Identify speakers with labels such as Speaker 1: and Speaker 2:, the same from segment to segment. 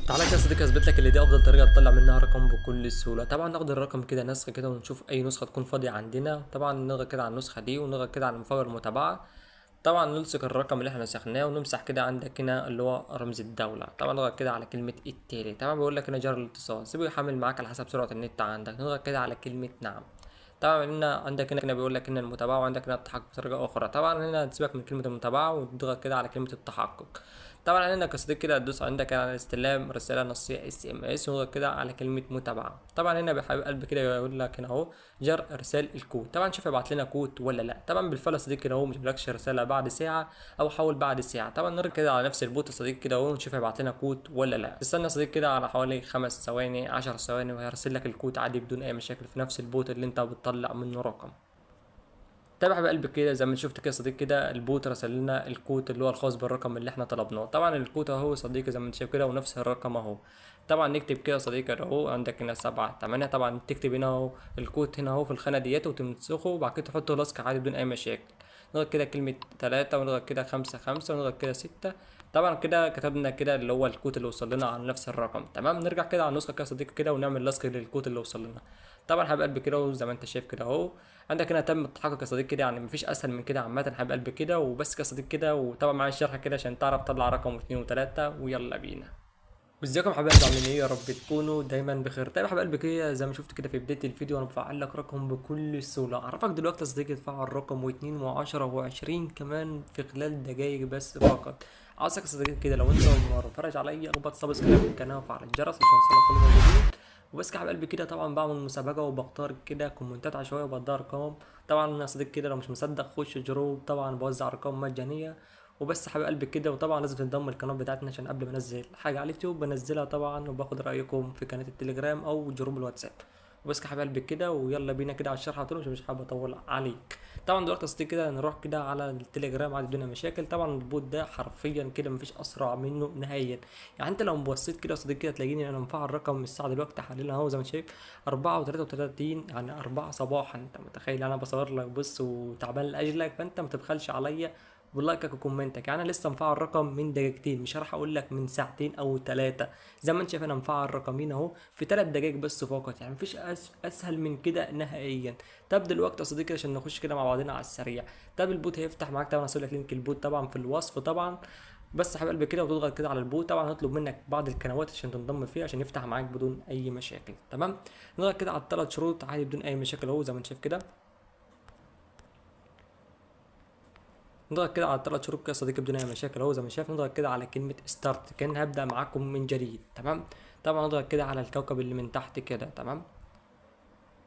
Speaker 1: تعالى كده يا صديقي اثبت لك اللي دي افضل طريقه تطلع منها رقم بكل سهوله. طبعا ناخد الرقم كده نسخه كده ونشوف اي نسخه تكون فاضيه عندنا. طبعا نضغط كده على النسخه دي ونضغط كده على مفر المتابعه. طبعا نلصق الرقم اللي احنا نسخناه ونمسح كده عندك هنا اللي هو رمز الدوله. طبعا نضغط كده على كلمه التالي. طبعا بيقول لك هنا جر الاتصال، سيبه يحمل معاك على حسب سرعه النت عندك. نضغط كده على كلمه نعم. طبعا هنا عندك هنا بيقول لك ان المتابعه، وعندك هنا التحقق بطريقه اخرى. طبعا هنا تسيبك من كلمه المتابعه وتضغط كده على كلمه التحقق. طبعا هنا كصديق كده هتدوس عندك على استلام رساله نصيه اس ام اس ونضغط كده على كلمه متابعه. طبعا هنا بحبيب قلب كده يقول لك هنا اهو جر ارسال الكود. طبعا شوف يبعت لنا كود ولا لا. طبعا بالفعل يا صديقي كده اهو مش بيقولكش رساله بعد ساعه او حول بعد ساعه. طبعا نرجع كده على نفس البوت يا صديقي كده اهو نشوف يبعت لنا كود ولا لا. استنى يا صديقي كده على حوالي 5 ثواني 10 ثواني وهيرسل لك الكود عادي بدون اي مشاكل في نفس البوت اللي انت بتطلع منه رقم. تابع بقلبك كده زي ما شفت كده يا صديقي كده البوت رسل لنا الكود اللي هو الخاص بالرقم اللي احنا طلبناه. طبعا الكود اهو يا صديقي زي ما انت شايف كده ونفس الرقم اهو. طبعا نكتب كده يا صديقي اهو عندك هنا 7 8. طبعا تكتب هنا اهو الكود هنا اهو في الخانة ديت وتنسخه وبعد كده تحطه لاصق عادي بدون اي مشاكل. نضغط كده كلمة 3 ونضغط كده 5 5 ونضغط كده 6. طبعا كده كتبنا كده اللي هو الكود اللي وصل لنا على نفس الرقم. تمام نرجع كده على النسخة كده يا صديقي كده ونعمل لاصق للكود اللي وصل لنا. طبعا حبيب قلبي كده وزي ما انت شايف كده اهو عندك هنا تم التحقق يا صديقي كده، يعني مفيش اسهل من كده عامه حبيب قلبي كده. وبس كده يا صديقي كده، وطبعا معايا الشرح كده عشان تعرف تطلع رقم واثنين وثلاثه. ويلا بينا. وازيكم حبايب عاملين ايه؟ يا رب تكونوا دايما بخير. طيب يا حبايب قلبي كده زي ما شفت كده في بدايه الفيديو انا بفعل لك رقم بكل سهوله. اعرفك دلوقتي يا صديقي تفعل رقم واثنين و10 و20 كمان في خلال دقايق بس فقط. عاوزك يا صديقي كده لو انت اول مره بتتفرج عليا اخبط سبسكرايب للقناه وفعل الجرس عشان يوصلك كل ما جديد. وبس كده يا حبايب قلبي كده طبعا بعمل مسابقه وبختار كده كومنتات عشوائيه وبدي ارقام. طبعا يا صديقي كده لو مش مصدق خش جروب، طبعا بوزع ارقام مجانيه. وبس يا حبيب قلبي كده، وطبعا لازم تنضم القناه بتاعتنا عشان قبل ما انزل حاجه على اليوتيوب بنزلها طبعا وباخد رايكم في قناه التليجرام او جروب الواتساب. وبس يا حبيب قلبي كده ويلا بينا كده على الشرح على طول مش حابب اطول عليك. طبعا دلوقتي يا صديقي كده نروح كده على التليجرام عادي بدون مشاكل. طبعا البوت ده حرفيا كده مفيش اسرع منه نهائيا. يعني انت لو بصيت كده يا صديقي كده تلاقيني انا مفعل رقم الساعه دلوقتي حاليا اهو زي ما انت شايف 4 و33، يعني 4 صباحا. انت متخيل انا بصور لك بص وتعبان لاجلك، فانت ما تبخلش عليا ولايكك وكومنتك. يعني انا لسه مفعل رقم من دقيقتين، مش هروح اقول لك من ساعتين او 3. زي ما انت شايف انا مفعل رقمين اهو في 3 دقايق بس فقط. يعني مفيش اسهل من كده نهائيا. طب دلوقتي يا صديقي عشان نخش كده مع بعضنا على السريع. طب البوت هيفتح معاك طبعا، هسيب لك لينك البوت طبعا في الوصف طبعا. بس يا حبيب قلبي كده وتضغط كده على البوت. طبعا هطلب منك بعض القنوات عشان تنضم فيها عشان يفتح معاك بدون اي مشاكل. تمام نضغط كده على ال3 شروط عادي بدون اي مشاكل اهو زي ما انت شايف كده. نضغط كده على ال3 شروط كده يا صديقي بدون اي مشاكل اهو زي ما شايف. نضغط كده على كلمه ستارت كان هبدا معاكم من جديد. تمام طبعا نضغط كده على الكوكب اللي من تحت كده. تمام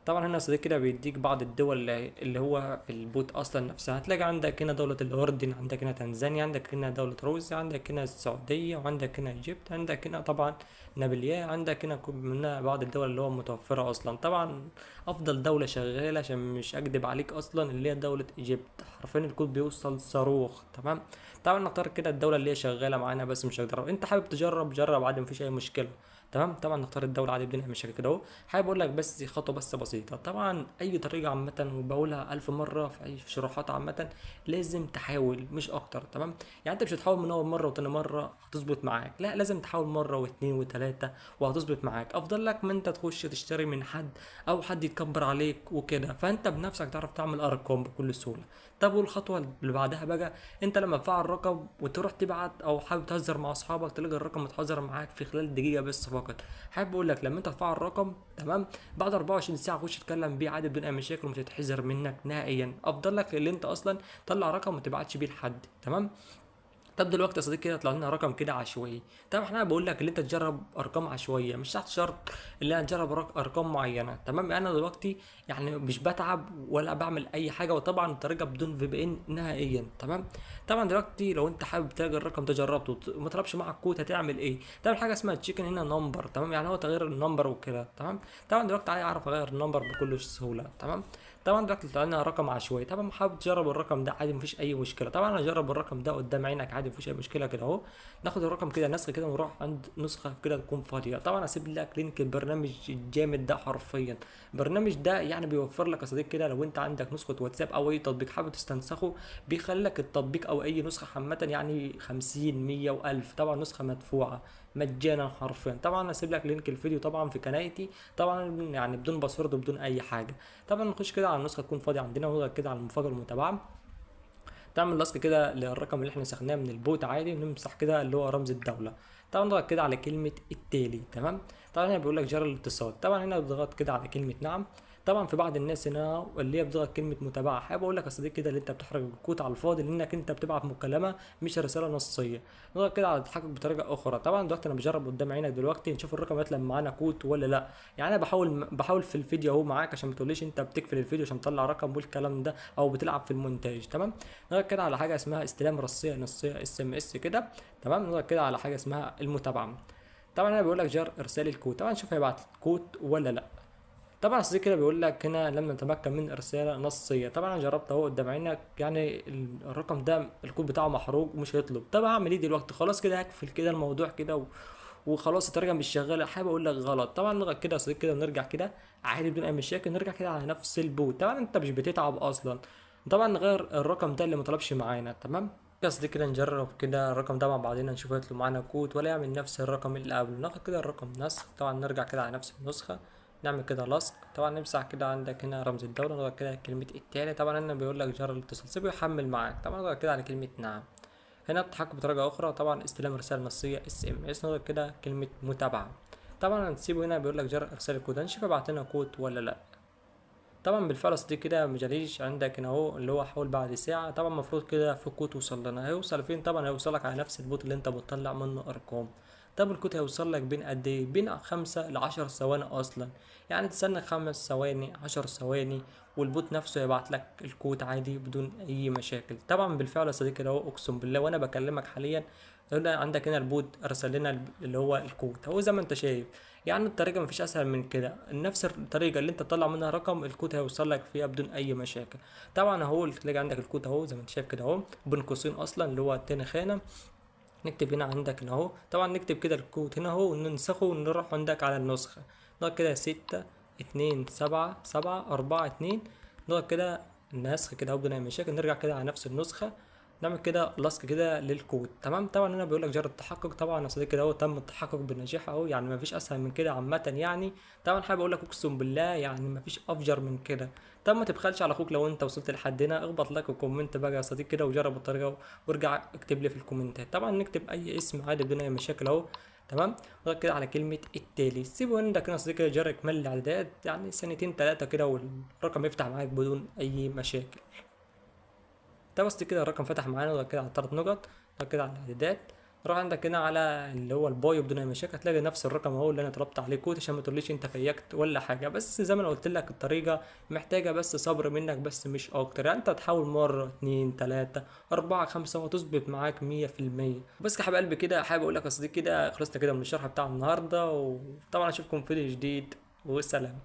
Speaker 1: طبعا هنا يا صديقي كده بيديك بعض الدول اللي هو في البوت اصلا نفسها. هتلاقي عندك هنا دولة الاردن، عندك هنا تنزانيا، عندك هنا دولة روسيا، عندك هنا السعودية، وعندك هنا ايجيبت، عندك هنا طبعا نابليا، عندك هنا منها بعض الدول اللي هو متوفرة اصلا. طبعا افضل دولة شغالة عشان مش اكدب عليك اصلا اللي هي دولة ايجيبت، حرفيا الكود بيوصل صاروخ. تمام طبعا نختار كده الدولة اللي هي شغالة معانا بس مش هقدر. انت حابب تجرب جرب عادي مفيش اي مشكلة. تمام طبعا نختار الدولة عادي بدون اي مشاكل كده اهو. حابب اقول لك بس خطوه بس بسيطه. طبعا اي طريقه عامه وبقولها 1000 مره في اي شروحات عامه لازم تحاول مش اكتر. تمام يعني انت مش هتحاول من اول مره وتاني مره هتظبط معاك، لا لازم تحاول مره واثنين وثلاثه وهتظبط معاك. افضل لك ما انت تخش تشتري من حد او حد يتكبر عليك وكده، فانت بنفسك تعرف تعمل ارقام بكل سهوله. طب والخطوه اللي بعدها بقى، انت لما تفعل رقم وتروح تبعت او حابب تهزر مع اصحابك تلاقي الرقم متحذر معاك في خلال دقيقه بس فقط. حابب اقول لك لما انت تفعل الرقم تمام بعد 24 ساعه خش تتكلم بيه عادي بدون اي مشاكل ومش هيتحذر منك نهائيا. افضل لك اللي انت اصلا طلع رقم ما تبعتش بيه لحد. تمام طب دلوقتي يا صديقي كده طلع لنا رقم كده عشوائي. طب احنا بقول لك اللي انت تجرب ارقام عشوائيه، مش تحت شرط اللي انا تجرب ارقام معينه. تمام انا دلوقتي يعني مش بتعب ولا بعمل اي حاجه، وطبعا الطريقه بدون في بي ان نهائيا. تمام طبعا دلوقتي لو انت حابب تلاقي الرقم ده جربته وما طلبش معك كود هتعمل ايه؟ تعمل حاجه اسمها تشيكن هنا نمبر. تمام يعني هو تغيير النمبر وكده. تمام طبعا دلوقتي عايز اعرف اغير النمبر بكل سهوله. تمام طبعا دلوقتي طلع لنا رقم عشوائي. طبعا حابب تجرب الرقم ده عادي مفيش اي مشكله. طبعا انا اجرب الرقم ده قدام عينك عادي مفيش اي مشكله كده اهو. ناخد الرقم كده نسخه كده ونروح عند نسخه كده تكون فاضيه. طبعا اسيب لك لينك البرنامج الجامد ده. حرفيا البرنامج ده يعني بيوفر لك يا صديقي كده لو انت عندك نسخه واتساب او اي تطبيق حابب تستنسخه بيخلي لك التطبيق او اي نسخه عامه يعني 50 100 و1000. طبعا نسخه مدفوعه مجانا حرفيا. طبعا هسيب لك لينك الفيديو طبعا في قناتي، طبعا يعني بدون باسورد وبدون اي حاجه. طبعا نخش كده على النسخه تكون فاضيه عندنا، ونضغط كده على المفاجاه المتابعه، تعمل لاصق كده للرقم اللي احنا سخناه من البوت عادي، ونمسح كده اللي هو رمز الدوله. طبعا نضغط كده على كلمه التالي، تمام. طبعا هنا بيقول لك جرى الاتصال، طبعا هنا بضغط كده على كلمه نعم. طبعا في بعض الناس هنا اللي هي بتضغط كلمه متابعه، حابب اقول لك يا صديقي كده اللي انت بتحرج الكود على الفاضي، لانك انت بتبعت مكالمه مش رساله نصيه. نضغط كده على التحقق بطريقه اخرى. طبعا دلوقتي انا بجرب قدام عينك دلوقتي نشوف الرقم يطلع معانا كود ولا لا. يعني انا بحاول في الفيديو اهو معاك، عشان ما تقوليش انت بتقفل الفيديو عشان تطلع رقم والكلام ده، او بتلعب في المونتاج، تمام. نضغط كده على حاجه اسمها استلام رصيه نصيه اس ام اس كده، تمام. نضغط كده على حاجه اسمها المتابعه. طبعا هنا بيقول لك جار ارسال الكود، طبعا شوف هيبعت كود ولا لا. طبعا الصديق كده بيقول لك هنا لم نتمكن من ارسال نصيه. طبعا انا جربت اهو قدام عينك، يعني الرقم ده الكود بتاعه محروق ومش هيطلب. طب اعمل ايه دلوقتي؟ خلاص كده هقفل كده الموضوع كده وخلاص الطريقه مش شغاله. حابب اقول لك غلط. طبعا نضغط كده يا صديقي كده ونرجع كده عادي بدون اي مشاكل، نرجع كده على نفس البوت. طبعا انت مش بتتعب اصلا. طبعا نغير الرقم ده اللي ما طلبش معانا، تمام. قصدي كده نجرب كده الرقم ده مع بعضنا، نشوف يطلب معانا كود ولا يعمل نفس الرقم اللي قبله. ناخد كده الرقم نسخ، طبعا نرجع كده على نفس النسخة، نعمل كده لصق. طبعا نمسح كده عندك هنا رمز الدولة، نضغط كده كلمة التالي. طبعا هنا بيقول لك جرى الاتصال، سيبه يحمل معاك. طبعا نضغط كده على كلمة نعم. هنا التحكم بطريقة أخرى، طبعا استلام رسالة نصية اس ام اس، نضغط كده كلمة متابعة. طبعا هنسيبه هنا بيقول لك جرى إرسال الكود، هنشوف ابعت لنا كود ولا لأ. طبعا بالفعل دي كده مجاليش عندك هنا اهو اللي هو حول بعد ساعة. طبعا المفروض كده في كود وصل لنا، هيوصل فين؟ طبعا هيوصلك على نفس البوت اللي انت بتطلع منه ارقام. طب الكود هيوصل لك بين قد ايه؟ بين 5 ل10 ثواني اصلا. يعني تستنى 5 ثواني 10 ثواني، والبوت نفسه يبعت لك الكود عادي بدون اي مشاكل. طبعا بالفعل يا صديقي ده اقسم بالله وانا بكلمك حاليا هنا عندك هنا البوت ارسل لنا اللي هو الكود اهو زي ما انت شايف. يعني الطريقة مفيش أسهل من كده، نفس الطريقة اللي أنت تطلع منها رقم الكود هيوصل لك فيها بدون أي مشاكل. طبعا أهو تلاقي عندك الكود أهو زي ما أنت شايف كده أهو بين قوسين أصلا اللي هو تاني خانة. نكتب هنا عندك هنا أهو، طبعا نكتب كده الكود هنا أهو وننسخه ونروح عندك على النسخة. نضغط كده 6 2 7 7 4 2. نضغط كده النسخ كده أهو بدون أي مشاكل، نرجع كده على نفس النسخة، نعمل كده لصق كده للكود، تمام. طبعا هنا بيقول لك جرب التحقق. طبعا يا صديقي ده هو تم التحقق بالنجاح اهو، يعني ما فيش اسهل من كده عامه يعني. طبعا حابب اقول لك اقسم بالله يعني ما فيش افجر من كده. طب ما تبخلش على اخوك، لو انت وصلت لحد هنا اخبط لك وكومنت بقى يا صديقي كده وجرب الطريقه، وارجع اكتب لي في الكومنتات. طبعا نكتب اي اسم عادي بدون اي مشاكل اهو، تمام. نضغط كده على كلمه التالي، سيبه عندك هنا يا صديقي جرب اكمل الاعداد يعني ثانيتين ثلاثه كده والرقم يفتح معاك بدون اي مشاكل. ده بس كده الرقم فتح معانا. وبعد كده على 3 نقط، بعد كده على الاعدادات، نروح عندك هنا على اللي هو البايو بدون اي مشاكل، هتلاقي نفس الرقم اهو اللي انا طلبت عليه كود، عشان ما تقوليش انت فيكت ولا حاجه. بس زي ما انا قلت لك الطريقه محتاجه بس صبر منك بس مش اكتر. يعني انت تحاول مره 2 3 4 5 وهتظبط معاك 100%. بس يا حبيب قلبي كده حابب اقول لك يا صديقي كده خلصنا كده من الشرح بتاع النهارده، وطبعا اشوفكم في فيديو جديد، والسلام.